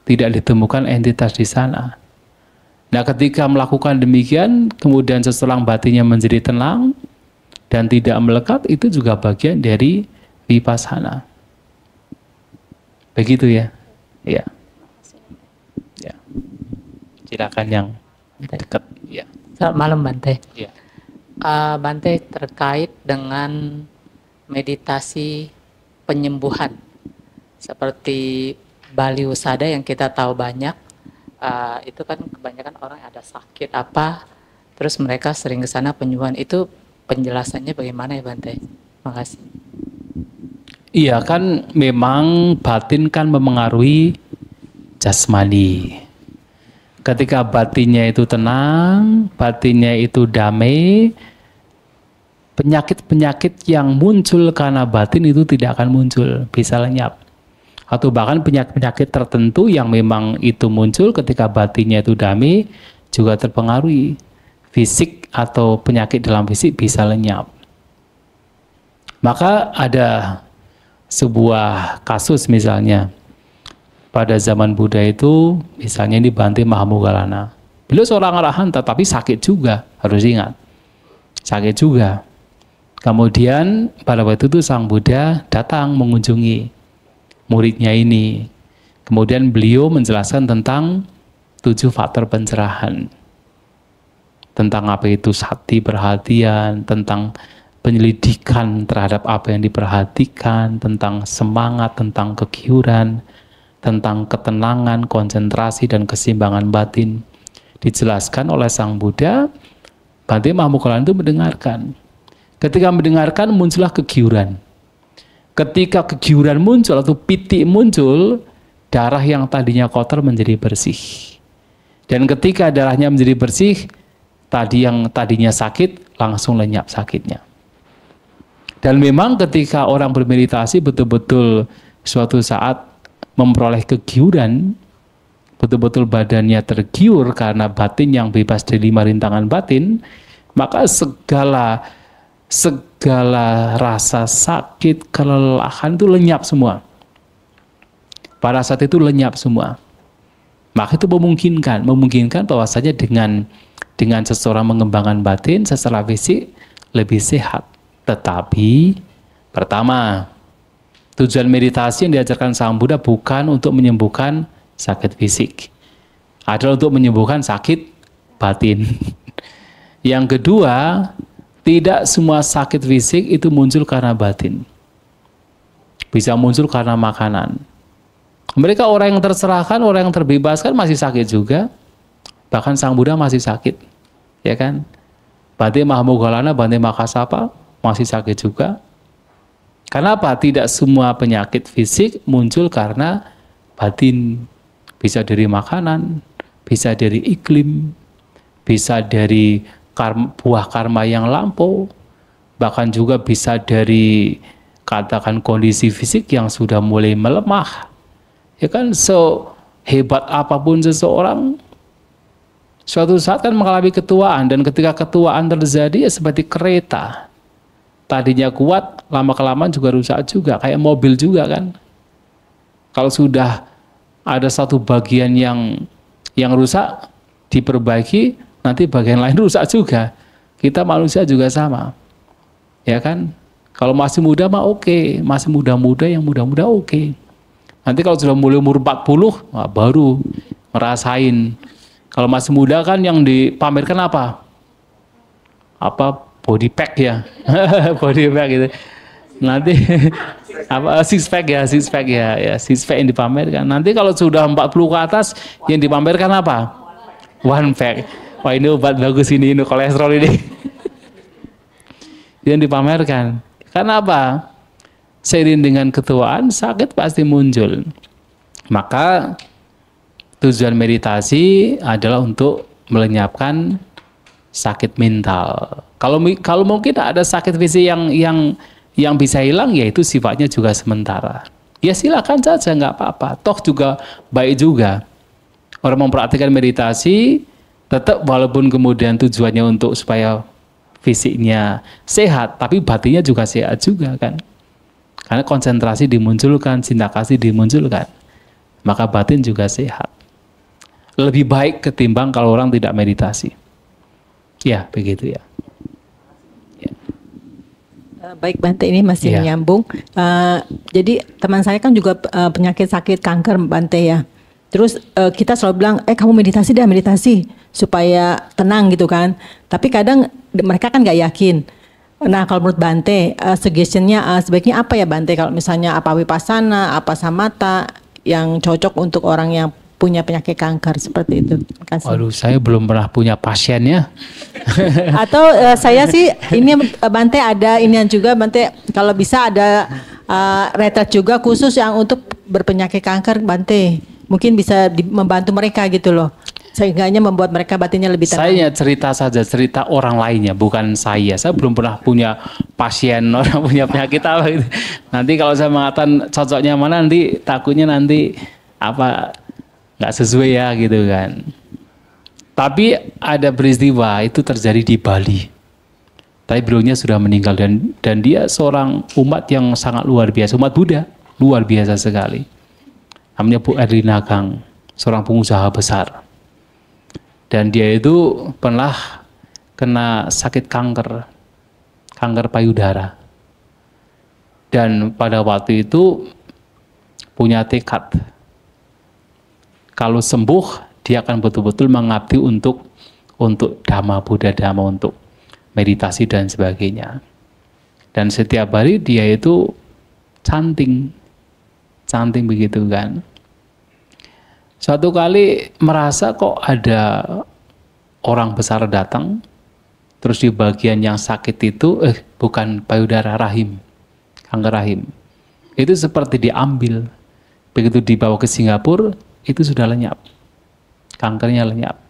tidak ditemukan entitas di sana. Nah, ketika melakukan demikian, kemudian seseorang batinnya menjadi tenang dan tidak melekat, itu juga bagian dari vipassana. Begitu ya? Ya. Ya. Silakan yang dekat. Ya. Selamat malam Bante. Ya. Bante, terkait dengan meditasi penyembuhan seperti Bali Usada yang kita tahu banyak, itu kan kebanyakan orang ada sakit apa, terus mereka sering ke sana penyembuhan, itu penjelasannya bagaimana ya Bante? Makasih. Iya kan, memang batin kan memengaruhi jasmani. Ketika batinnya itu tenang, batinnya itu damai, penyakit-penyakit yang muncul karena batin itu tidak akan muncul, bisa lenyap. Atau bahkan penyakit-penyakit tertentu yang memang itu muncul ketika batinnya itu damai juga terpengaruhi. Fisik atau penyakit dalam fisik bisa lenyap. Maka ada sebuah kasus misalnya, pada zaman Buddha itu, misalnya ini Bhante Mahamoggallana. Beliau seorang arahan tetapi sakit juga, harus ingat. Sakit juga. Kemudian pada waktu itu Sang Buddha datang mengunjungi muridnya ini. Kemudian beliau menjelaskan tentang 7 faktor pencerahan. Tentang apa itu sati perhatian, tentang penyelidikan terhadap apa yang diperhatikan, tentang semangat, tentang kegiuran, tentang ketenangan, konsentrasi, dan keseimbangan batin. Dijelaskan oleh Sang Buddha, Bhante Mahamoggallana itu mendengarkan. Ketika mendengarkan, muncullah kegiuran. Ketika kegiuran muncul atau piti muncul, darah yang tadinya kotor menjadi bersih. Dan ketika darahnya menjadi bersih, yang tadinya sakit, langsung lenyap sakitnya. Dan memang ketika orang bermeditasi betul-betul suatu saat memperoleh kegiuran, betul-betul badannya tergiur karena batin yang bebas dari 5 rintangan batin, maka segala rasa sakit, kelelahan itu lenyap semua. Pada saat itu lenyap semua. Maka itu memungkinkan bahwasanya dengan seseorang mengembangkan batin secara fisik lebih sehat. Tetapi pertama, tujuan meditasi yang diajarkan Sang Buddha bukan untuk menyembuhkan sakit fisik, adalah untuk menyembuhkan sakit batin. Yang kedua, tidak semua sakit fisik itu muncul karena batin. Bisa muncul karena makanan. Mereka orang yang terserahkan, orang yang terbebaskan masih sakit juga. Bahkan Sang Buddha masih sakit. Ya kan? Bhante Mahamoggallana, Bhante Makassapa masih sakit juga. Kenapa? Tidak semua penyakit fisik muncul karena batin. Bisa dari makanan, bisa dari iklim, bisa dari buah karma yang lampau, bahkan juga bisa dari katakan kondisi fisik yang sudah mulai melemah. Ya kan, sehebat apapun seseorang, suatu saat kan mengalami ketuaan, dan ketika ketuaan terjadi ya seperti kereta. Tadinya kuat, lama-kelamaan juga rusak juga, kayak mobil juga kan. Kalau sudah ada satu bagian yang rusak, diperbaiki, nanti bagian lain rusak juga. Kita manusia juga sama. Ya kan? Kalau masih muda mah oke, masih muda-muda, yang muda-muda oke. Nanti kalau sudah mulai umur 40, wah, baru ngerasain. Kalau masih muda kan yang dipamerkan apa? Apa body pack ya. Body pack gitu. Nanti apa six pack ya, six pack yang dipamerkan. Nanti kalau sudah 40 ke atas yang dipamerkan apa? One pack. Wah, ini obat bagus ini kolesterol ini. Yang dipamerkan. Karena apa? Seiring dengan ketuaan, sakit pasti muncul. Maka tujuan meditasi adalah untuk melenyapkan sakit mental. Kalau mungkin ada sakit fisik yang bisa hilang, ya itu sifatnya juga sementara. Ya silakan saja, nggak apa-apa. Toh juga baik juga. Orang mempraktikkan meditasi, tetap walaupun kemudian tujuannya untuk supaya fisiknya sehat, tapi batinnya juga sehat juga kan. Karena konsentrasi dimunculkan, cinta kasih dimunculkan, maka batin juga sehat. Lebih baik ketimbang kalau orang tidak meditasi. Ya, begitu ya. Baik Bante, ini masih menyambung. Jadi teman saya kan juga penyakit sakit kanker Bante ya. Terus kita selalu bilang, kamu meditasi deh, meditasi supaya tenang gitu kan. Tapi kadang mereka kan nggak yakin. Nah kalau menurut Bante, suggestionnya sebaiknya apa ya Bante? Kalau misalnya apa vipassana, apa samatha yang cocok untuk orang yang punya penyakit kanker seperti itu. Terima kasih. Waduh, saya belum pernah punya pasiennya. Atau saya sih ini Bante ada inian juga Bante, kalau bisa ada retret juga khusus yang untuk berpenyakit kanker Bante. Mungkin bisa membantu mereka gitu loh. Sehingganya membuat mereka batinnya lebih tenang. Saya cerita saja, cerita orang lainnya, bukan saya. Saya belum pernah punya pasien orang punya penyakit apa gitu. Nanti kalau saya mengatakan cocoknya mana, nanti takutnya nanti apa nggak sesuai ya gitu kan. Tapi ada peristiwa itu terjadi di Bali. Tapi beliaunya sudah meninggal dan dia seorang umat yang sangat luar biasa, umat Buddha luar biasa sekali. Namanya Bu Erlina Gang, seorang pengusaha besar. Dan dia itu pernah kena sakit kanker payudara. Dan pada waktu itu punya tekad, kalau sembuh dia akan betul-betul mengabdi untuk Dhamma, Buddha Dhamma, untuk meditasi dan sebagainya. Dan setiap hari dia itu chanting begitu kan. Suatu kali merasa kok ada orang besar datang, terus di bagian yang sakit itu bukan payudara, rahim, kanker rahim. Itu seperti diambil. Begitu dibawa ke Singapura, itu sudah lenyap. Kankernya lenyap.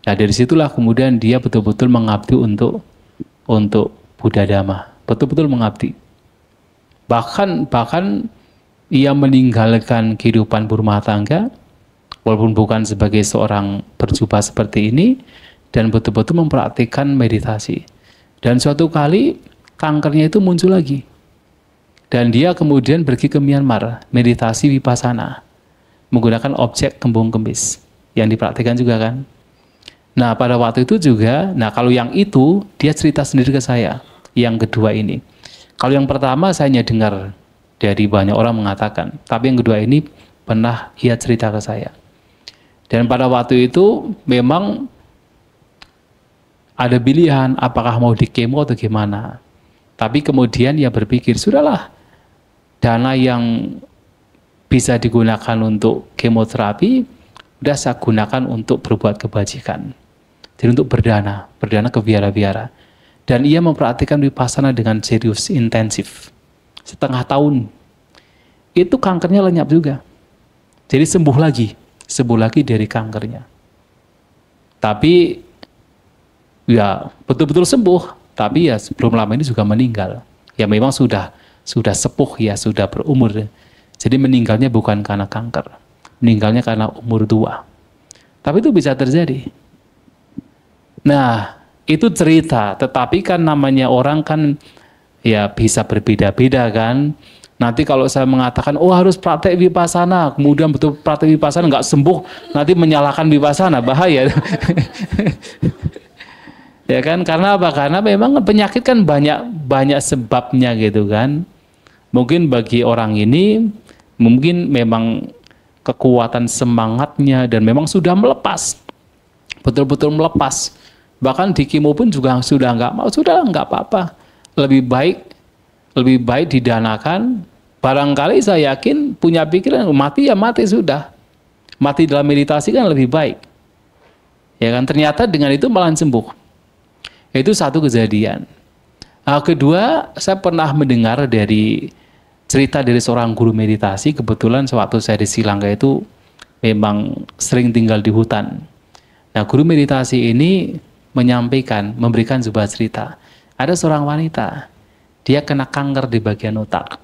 Nah dari situlah kemudian dia betul-betul mengabdi untuk Buddha Dhamma. Betul-betul mengabdi. Bahkan ia meninggalkan kehidupan berumah tangga, walaupun bukan sebagai seorang berjubah seperti ini, dan betul-betul mempraktikkan meditasi. Dan suatu kali kankernya itu muncul lagi. Dan dia kemudian pergi ke Myanmar, meditasi vipassana, menggunakan objek kembung kempis, yang dipraktikkan juga kan. Nah pada waktu itu juga, nah kalau yang itu, dia cerita sendiri ke saya, yang kedua ini. Kalau yang pertama saya hanya dengar dari banyak orang mengatakan, tapi yang kedua ini pernah ia cerita ke saya. Dan pada waktu itu memang ada pilihan apakah mau di kemo atau gimana. Tapi kemudian ia berpikir, sudahlah, dana yang bisa digunakan untuk kemoterapi, udah saya gunakan untuk berbuat kebajikan. Jadi untuk berdana ke biara-biara. Dan ia mempraktikkan vipassana dengan serius, intensif. setengah tahun, itu kankernya lenyap juga. Jadi sembuh lagi dari kankernya. Tapi ya betul-betul sembuh, tapi ya sebelum lama ini juga meninggal. Ya memang sudah sepuh ya, sudah berumur. Jadi meninggalnya bukan karena kanker, meninggalnya karena umur tua. Tapi itu bisa terjadi. Nah, itu cerita, tetapi kan namanya orang kan ya bisa berbeda-beda kan. Nanti kalau saya mengatakan, oh harus praktek vipassana, kemudian betul praktek vipassana nggak sembuh, nanti menyalahkan vipassana, bahaya. Ya kan, karena apa? Karena memang penyakit kan banyak sebabnya gitu kan. Mungkin bagi orang ini, mungkin memang kekuatan semangatnya dan memang sudah melepas, betul-betul melepas. Bahkan di kimo pun juga sudah nggak mau, sudah nggak apa-apa. Lebih baik didanakan. Barangkali saya yakin punya pikiran mati ya mati sudah. Mati dalam meditasi kan lebih baik. Ya kan, ternyata dengan itu malah sembuh. Itu satu kejadian. Kedua, saya pernah mendengar dari cerita dari seorang guru meditasi. Kebetulan sewaktu saya di Sri Lanka itu memang sering tinggal di hutan. Nah, guru meditasi ini menyampaikan, memberikan sebuah cerita. Ada seorang wanita, dia kena kanker di bagian otak.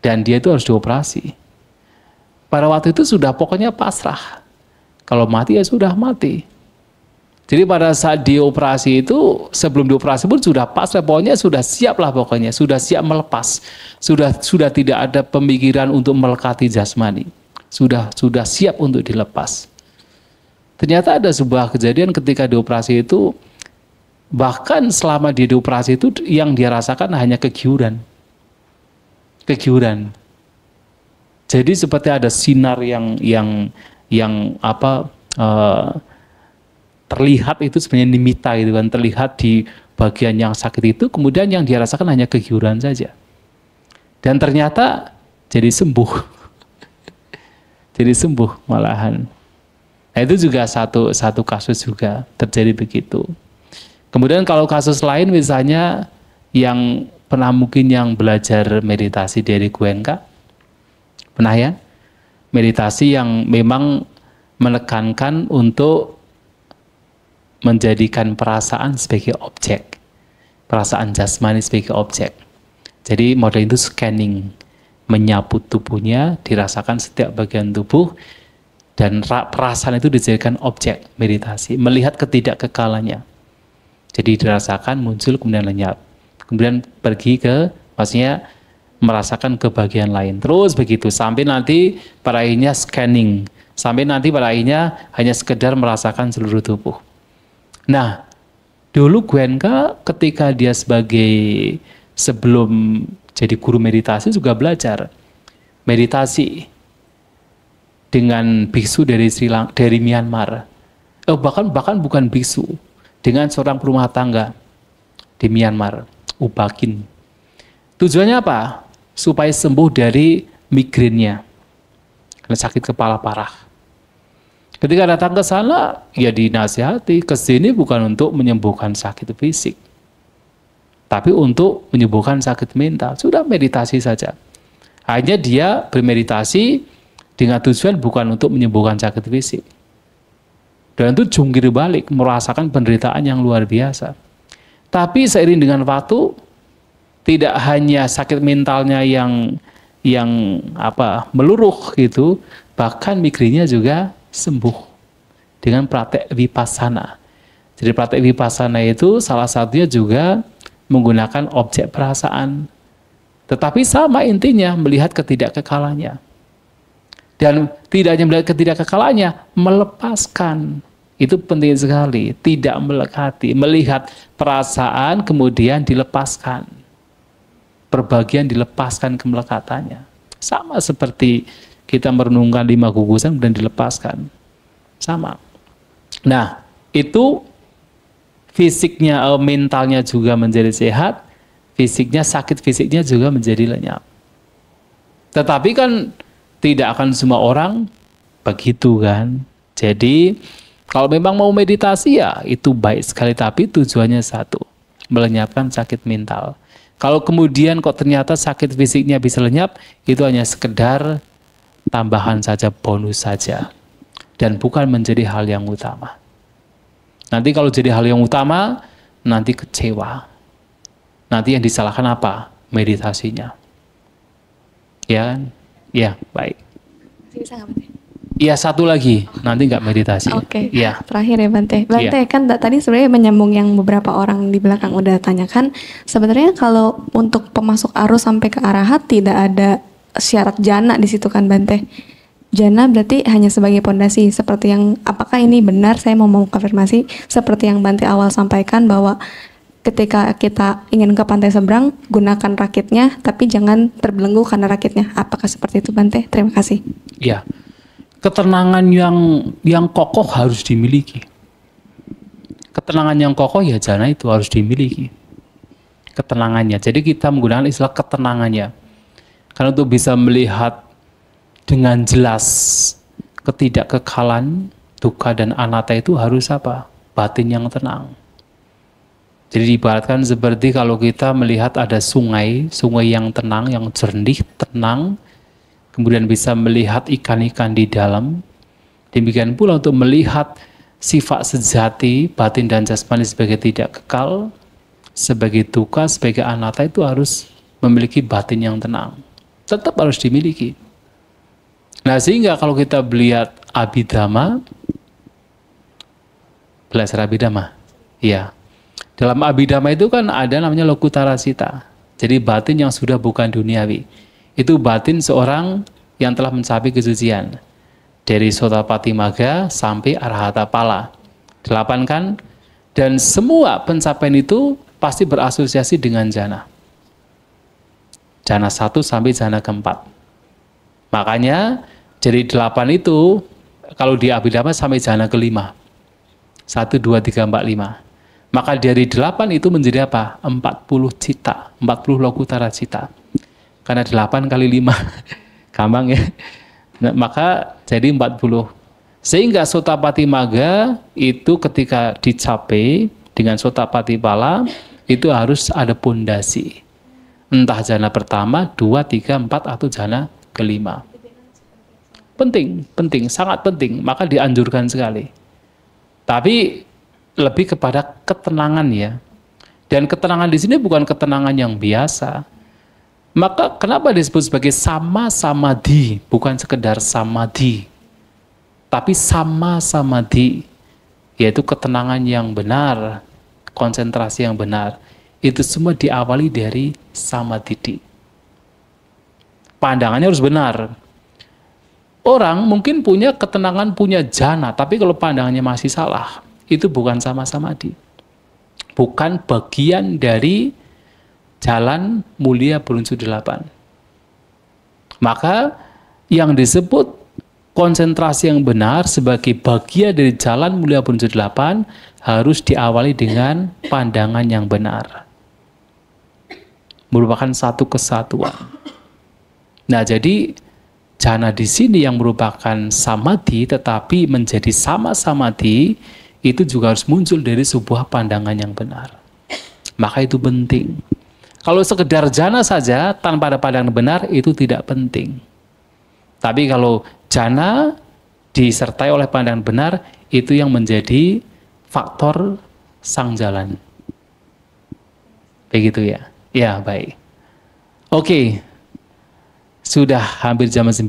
Dan dia itu harus dioperasi. Pada waktu itu sudah pokoknya pasrah. Kalau mati ya sudah mati. Jadi pada saat dioperasi itu, sebelum dioperasi pun sudah pasrah, pokoknya sudah siap lah pokoknya, sudah siap melepas. Sudah tidak ada pemikiran untuk melekati jasmani. Sudah siap untuk dilepas. Ternyata ada sebuah kejadian ketika dioperasi itu, bahkan selama dia dioperasi itu yang dia rasakan hanya kegiuran. Jadi seperti ada sinar yang terlihat itu sebenarnya nimitta gitu kan, terlihat di bagian yang sakit itu, kemudian yang dia rasakan hanya kegiuran saja. Dan ternyata jadi sembuh. Jadi sembuh malahan. Nah, itu juga satu kasus juga terjadi begitu. Kemudian kalau kasus lain misalnya yang pernah mungkin yang belajar meditasi dari Goenka, pernah ya? Meditasi yang memang menekankan untuk menjadikan perasaan sebagai objek, perasaan jasmani sebagai objek. Jadi model itu scanning, menyapu tubuhnya, dirasakan setiap bagian tubuh, dan perasaan itu dijadikan objek meditasi, melihat ketidakkekalannya. Jadi dirasakan, muncul, kemudian lenyap. Kemudian pergi ke, maksudnya merasakan ke bagian lain. Terus begitu, sampai nanti pada akhirnya scanning. Sampai nanti pada akhirnya hanya sekedar merasakan seluruh tubuh. Nah, dulu Goenka ketika dia sebelum jadi guru meditasi juga belajar meditasi dengan biksu dari dari Myanmar. Bahkan bukan biksu, dengan seorang perumah tangga di Myanmar, Ubakin. Tujuannya apa? Supaya sembuh dari migrainnya, karena sakit kepala parah. Ketika datang ke sana, ya dinasihati, ke sini bukan untuk menyembuhkan sakit fisik, tapi untuk menyembuhkan sakit mental. Sudah meditasi saja. Hanya dia bermeditasi dengan tujuan bukan untuk menyembuhkan sakit fisik. Dan itu jungkir balik, merasakan penderitaan yang luar biasa. Tapi seiring dengan waktu, tidak hanya sakit mentalnya yang meluruh gitu, bahkan migrainnya juga sembuh dengan praktek vipassana. Jadi praktek vipassana itu salah satunya juga menggunakan objek perasaan. Tetapi sama intinya, melihat ketidakkekalannya. Dan tidak hanya melihat ketidakkekalannya, melepaskan. Itu penting sekali, tidak melekati, melihat perasaan kemudian dilepaskan. Perbagian dilepaskan kemelekatannya. Sama seperti kita merenungkan 5 gugusan dan dilepaskan. Sama. Nah, itu fisiknya, mentalnya juga menjadi sehat, sakit fisiknya juga menjadi lenyap. Tetapi kan tidak akan semua orang begitu kan. Jadi kalau memang mau meditasi ya itu baik sekali, tapi tujuannya satu, melenyapkan sakit mental. Kalau kemudian kok ternyata sakit fisiknya bisa lenyap, itu hanya sekedar tambahan saja, bonus saja. Dan bukan menjadi hal yang utama. Nanti kalau jadi hal yang utama, nanti kecewa. Nanti yang disalahkan apa? Meditasinya. Ya kan? Ya, baik. Bisa nggak, Bante? Iya, satu lagi, nanti nggak meditasi. Oke, Ya. terakhir ya Bante. Bante kan tadi sebenarnya menyambung yang beberapa orang di belakang udah tanyakan. Sebenarnya kalau untuk pemasuk arus sampai ke arahat tidak ada syarat jana di situ kan Bante. Jana berarti hanya sebagai pondasi. Seperti yang, apakah ini benar? Saya mau konfirmasi. Seperti yang Bante awal sampaikan bahwa ketika kita ingin ke pantai seberang, gunakan rakitnya, tapi jangan terbelenggu karena rakitnya. Apakah seperti itu Bante? Terima kasih. Iya. Ketenangan yang kokoh harus dimiliki. Ketenangan yang kokoh ya jana itu harus dimiliki. Ketenangannya. Jadi kita menggunakan istilah ketenangannya. Karena untuk bisa melihat dengan jelas ketidakkekalan, dukkha dan anatta itu harus apa? Batin yang tenang. Jadi diibaratkan seperti kalau kita melihat ada sungai yang tenang, yang jernih, tenang, kemudian bisa melihat ikan-ikan di dalam. Demikian pula untuk melihat sifat sejati, batin dan jasmani sebagai tidak kekal, sebagai dukkha, sebagai anatta itu harus memiliki batin yang tenang. Tetap harus dimiliki. Nah sehingga kalau kita melihat Abhidhamma, belajar Abhidhamma, ya. Dalam Abhidhamma itu kan ada namanya Lokutara Sita. Jadi batin yang sudah bukan duniawi. Itu batin seorang yang telah mencapai kesucian. Dari Sotapati Magga sampai Arahata Pala. 8 kan? Dan semua pencapaian itu pasti berasosiasi dengan jana. Jana 1 sampai jana keempat. Makanya dari 8 itu, kalau di Abhidhamma sampai jana kelima. 1, 2, 3, 4, 5. Maka dari 8 itu menjadi apa? 40 cita, 40 lokutara cita. Karena 8 kali 5, gampang ya. Nah, maka jadi 40. Sehingga Sotapati Magga itu ketika dicapai dengan Sotapati Pala, itu harus ada pondasi. Entah jana pertama, 2, 3, 4, atau jana kelima. Penting, sangat penting. Maka dianjurkan sekali. Tapi lebih kepada ketenangan ya. Dan ketenangan di sini bukan ketenangan yang biasa. Maka kenapa disebut sebagai sama samadhi, bukan sekedar samadhi, tapi sama samadhi, yaitu ketenangan yang benar, konsentrasi yang benar. Itu semua diawali dari samadhi. Pandangannya harus benar. Orang mungkin punya ketenangan, punya jana, tapi kalau pandangannya masih salah, itu bukan sama samadhi. Bukan bagian dari jalan mulia berunsur 8. Maka yang disebut konsentrasi yang benar sebagai bagian dari jalan mulia berunsur 8 harus diawali dengan pandangan yang benar. Merupakan satu kesatuan. Nah, jadi jana di sini yang merupakan samadhi tetapi menjadi sama samadhi itu juga harus muncul dari sebuah pandangan yang benar. Maka itu penting. Kalau sekedar jana saja tanpa ada pandangan benar itu tidak penting. Tapi kalau jana disertai oleh pandangan benar itu yang menjadi faktor sang jalan. Begitu ya? Ya, baik. Oke. Sudah hampir jam 9.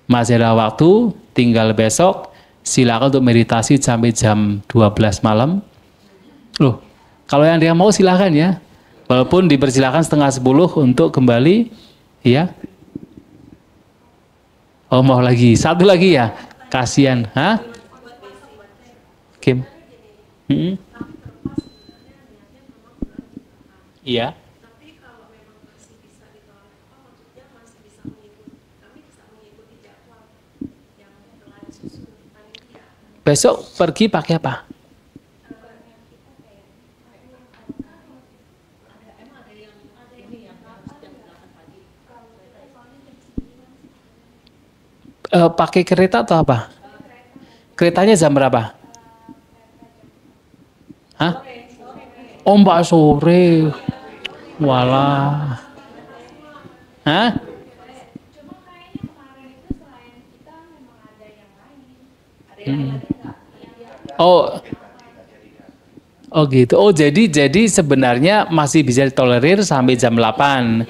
Masih ada waktu, tinggal besok. Silakan untuk meditasi sampai jam 12 malam. Loh, kalau yang dia mau silakan ya. Walaupun dipersilakan 9:30 untuk kembali, ya. Oh, mau lagi. Satu lagi ya. Kasihan, hah? Kim? Iya. Besok pergi pakai apa? Pakai kereta atau apa? Keretanya jam berapa? Hah? Oh, Mbak sore. Walah. Hah? Oh. Oh gitu. Oh jadi sebenarnya masih bisa ditolerir sampai jam 8.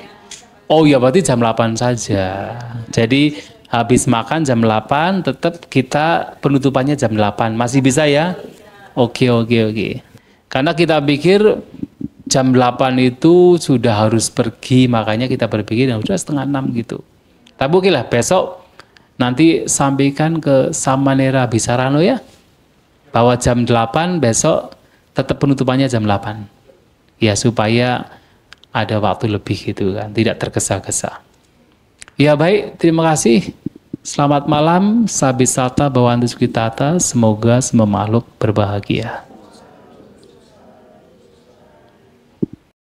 Oh ya berarti jam 8 saja. Jadi habis makan jam 8 tetap kita penutupannya jam 8. Masih bisa ya? Oke. Karena kita pikir jam 8 itu sudah harus pergi, makanya kita berpikir yang sudah setengah 6 gitu. Tapi oke lah, besok nanti sampaikan ke Samanera Bisarano ya, bahwa jam 8 besok tetap penutupannya jam 8. Ya supaya ada waktu lebih gitu kan, tidak tergesa-gesa. Ya baik, terima kasih. Selamat malam, Sabisata Bawantu Sukitata, semoga semua makhluk berbahagia.